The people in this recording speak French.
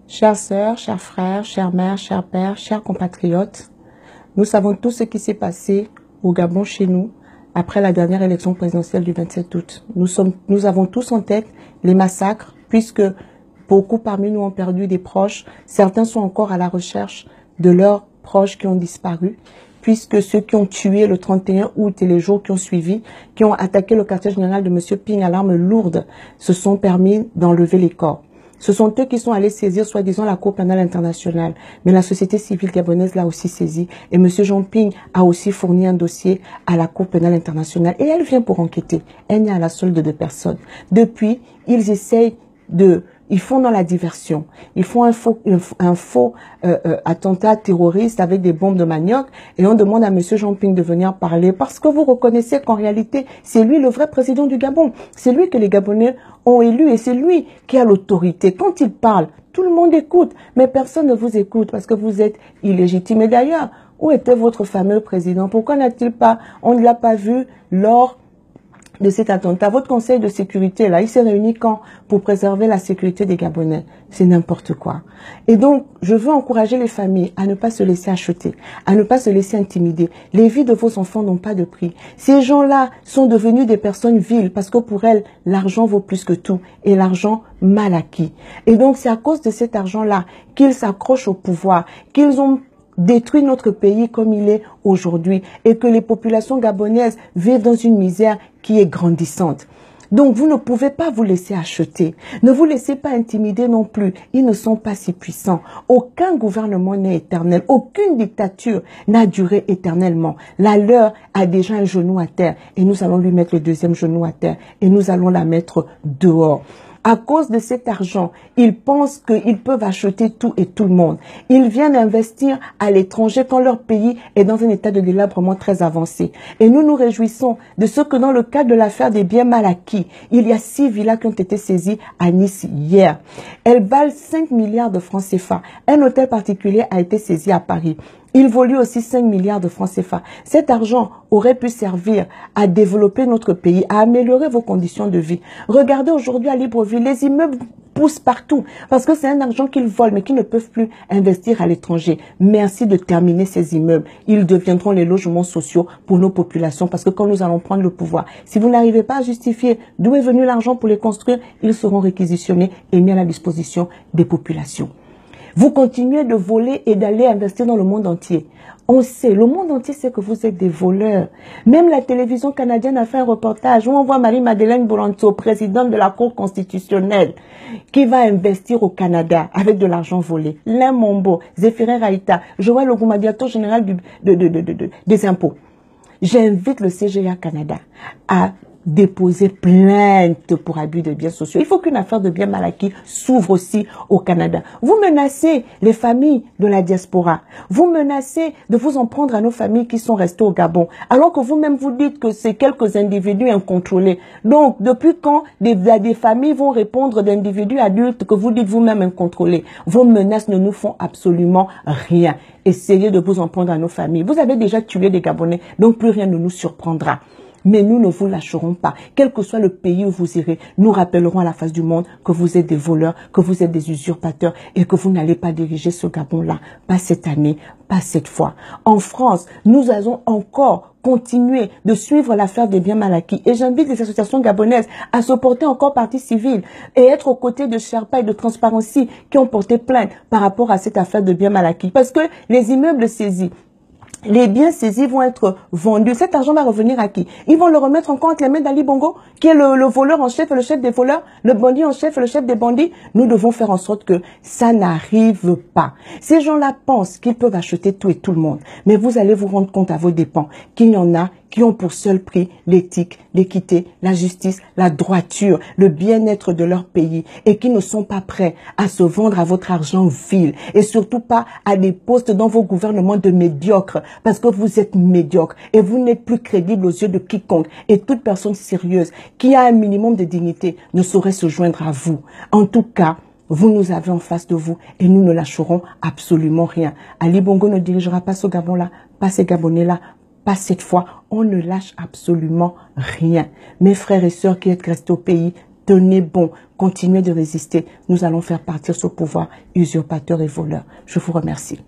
Chères sœurs, chers frères, chères mères, chers pères, chers compatriotes, nous savons tout ce qui s'est passé au Gabon chez nous après la dernière élection présidentielle du 27 août. Nous avons tous en tête les massacres puisque beaucoup parmi nous ont perdu des proches. Certains sont encore à la recherche de leurs proches qui ont disparu puisque ceux qui ont tué le 31 août et les jours qui ont suivi, qui ont attaqué le quartier général de M. Ping à l'arme lourde, se sont permis d'enlever les corps. Ce sont eux qui sont allés saisir, soi-disant, la Cour pénale internationale. Mais la société civile gabonaise l'a aussi saisie. Et M. Jean Ping a aussi fourni un dossier à la Cour pénale internationale. Et elle vient pour enquêter. Elle n'est à la solde de personne. Depuis, ils essayent ils font dans la diversion. Ils font un faux attentat terroriste avec des bombes de manioc et on demande à M. Jean Ping de venir parler parce que vous reconnaissez qu'en réalité, c'est lui le vrai président du Gabon. C'est lui que les Gabonais ont élu et c'est lui qui a l'autorité. Quand il parle, tout le monde écoute, mais personne ne vous écoute parce que vous êtes illégitime. Et d'ailleurs, où était votre fameux président? Pourquoi on ne l'a pas vu lors de cet attentat? Votre conseil de sécurité, là, il s'est réuni quand? Pour préserver la sécurité des Gabonais. C'est n'importe quoi. Et donc, je veux encourager les familles à ne pas se laisser acheter, à ne pas se laisser intimider. Les vies de vos enfants n'ont pas de prix. Ces gens-là sont devenus des personnes viles parce que pour elles, l'argent vaut plus que tout et l'argent mal acquis. Et donc, c'est à cause de cet argent-là qu'ils s'accrochent au pouvoir, qu'ils ont détruit notre pays comme il est aujourd'hui et que les populations gabonaises vivent dans une misère qui est grandissante. Donc, vous ne pouvez pas vous laisser acheter. Ne vous laissez pas intimider non plus. Ils ne sont pas si puissants. Aucun gouvernement n'est éternel. Aucune dictature n'a duré éternellement. La leur a déjà un genou à terre et nous allons lui mettre le deuxième genou à terre et nous allons la mettre dehors. À cause de cet argent, ils pensent qu'ils peuvent acheter tout et tout le monde. Ils viennent investir à l'étranger quand leur pays est dans un état de délabrement très avancé. Et nous nous réjouissons de ce que dans le cadre de l'affaire des biens mal acquis, il y a 6 villas qui ont été saisies à Nice hier. Elles valent 5 milliards de francs CFA. Un hôtel particulier a été saisi à Paris. Il vaut lui aussi 5 milliards de francs CFA. Cet argent aurait pu servir à développer notre pays, à améliorer vos conditions de vie. Regardez aujourd'hui à Libreville, les immeubles poussent partout parce que c'est un argent qu'ils volent mais qu'ils ne peuvent plus investir à l'étranger. Merci de terminer ces immeubles. Ils deviendront les logements sociaux pour nos populations parce que quand nous allons prendre le pouvoir, si vous n'arrivez pas à justifier d'où est venu l'argent pour les construire, ils seront réquisitionnés et mis à la disposition des populations. Vous continuez de voler et d'aller investir dans le monde entier. On sait, le monde entier sait que vous êtes des voleurs. Même la télévision canadienne a fait un reportage où on voit Marie-Madeleine Boranto, présidente de la Cour constitutionnelle, qui va investir au Canada avec de l'argent volé. Lin Mombo, Zéphirin Raïta, Joël Oguma, directeur général des impôts. J'invite le CGA Canada à déposer plainte pour abus de biens sociaux. Il faut qu'une affaire de biens mal acquis s'ouvre aussi au Canada. Vous menacez les familles de la diaspora. Vous menacez de vous en prendre à nos familles qui sont restées au Gabon. Alors que vous-même vous dites que c'est quelques individus incontrôlés. Donc, depuis quand des familles vont répondre d'individus adultes que vous dites vous-même incontrôlés? Vos menaces ne nous font absolument rien. Essayez de vous en prendre à nos familles. Vous avez déjà tué des Gabonais, donc plus rien ne nous surprendra. Mais nous ne vous lâcherons pas. Quel que soit le pays où vous irez, nous rappellerons à la face du monde que vous êtes des voleurs, que vous êtes des usurpateurs et que vous n'allez pas diriger ce Gabon-là. Pas cette année, pas cette fois. En France, nous allons encore continuer de suivre l'affaire des biens mal acquis. Et j'invite les associations gabonaises à se porter encore partie civile et être aux côtés de Sherpa et de Transparency qui ont porté plainte par rapport à cette affaire de biens mal acquis. Parce que les immeubles saisis, les biens saisis vont être vendus. Cet argent va revenir à qui? Ils vont le remettre encore entre les mains d'Ali Bongo, qui est le voleur en chef et le chef des voleurs, le bandit en chef et le chef des bandits. Nous devons faire en sorte que ça n'arrive pas. Ces gens-là pensent qu'ils peuvent acheter tout et tout le monde. Mais vous allez vous rendre compte à vos dépens qu'il y en a qui ont pour seul prix l'éthique, l'équité, la justice, la droiture, le bien-être de leur pays et qui ne sont pas prêts à se vendre à votre argent vil et surtout pas à des postes dans vos gouvernements de médiocres parce que vous êtes médiocres et vous n'êtes plus crédible aux yeux de quiconque et toute personne sérieuse qui a un minimum de dignité ne saurait se joindre à vous. En tout cas, vous nous avez en face de vous et nous ne lâcherons absolument rien. Ali Bongo ne dirigera pas ce Gabon-là, pas ces Gabonais-là, pas cette fois. On ne lâche absolument rien. Mes frères et sœurs qui êtes restés au pays, tenez bon, continuez de résister. Nous allons faire partir ce pouvoir usurpateur et voleur. Je vous remercie.